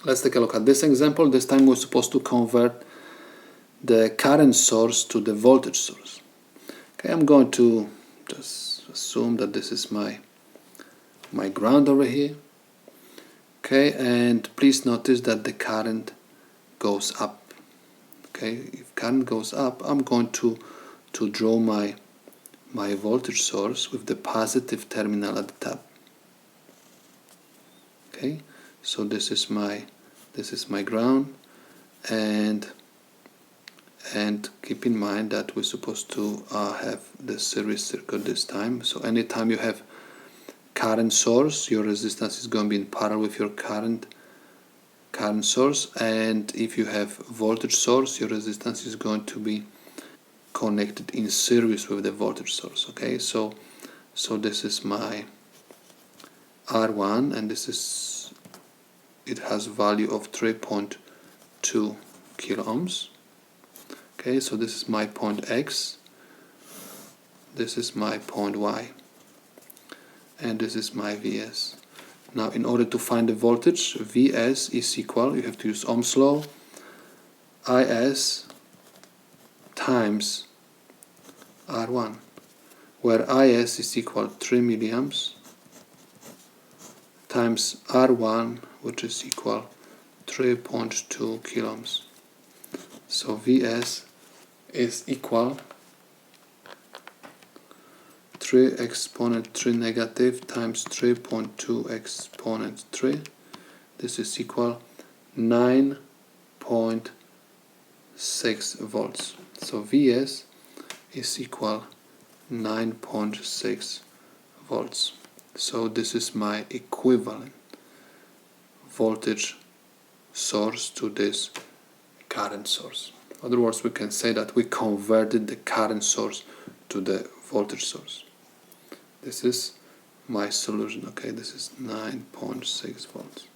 Let's take a look at this example. This time we're supposed to convert the current source to the voltage source. Okay, I'm going to just assume that this is my ground over here. Okay, and please notice that the current goes up. Okay, if current goes up, I'm going to draw my voltage source with the positive terminal at the top. Okay, so this is my ground, and keep in mind that we're supposed to have the series circuit this time. So anytime you have current source, your resistance is going to be in parallel with your current source, and if you have voltage source, your resistance is going to be connected in series with the voltage source. Okay, so this is my R1, and it has value of 3.2 kilo ohms. Okay, so this is my point X, this is my point Y, and this is my Vs. Now, in order to find the voltage, Vs is equal, you have to use Ohm's law, Is times R1, where Is is equal 3 milliamps times R1, which is equal 3.2 kilo ohms. So Vs is equal 3 exponent 3 negative times 3.2 exponent 3. This is equal 9.6 volts. So Vs is equal 9.6 volts. So this is my equivalent voltage source to this current source. In other words, we can say that we converted the current source to the voltage source. This is my solution. Okay, this is 9.6 volts.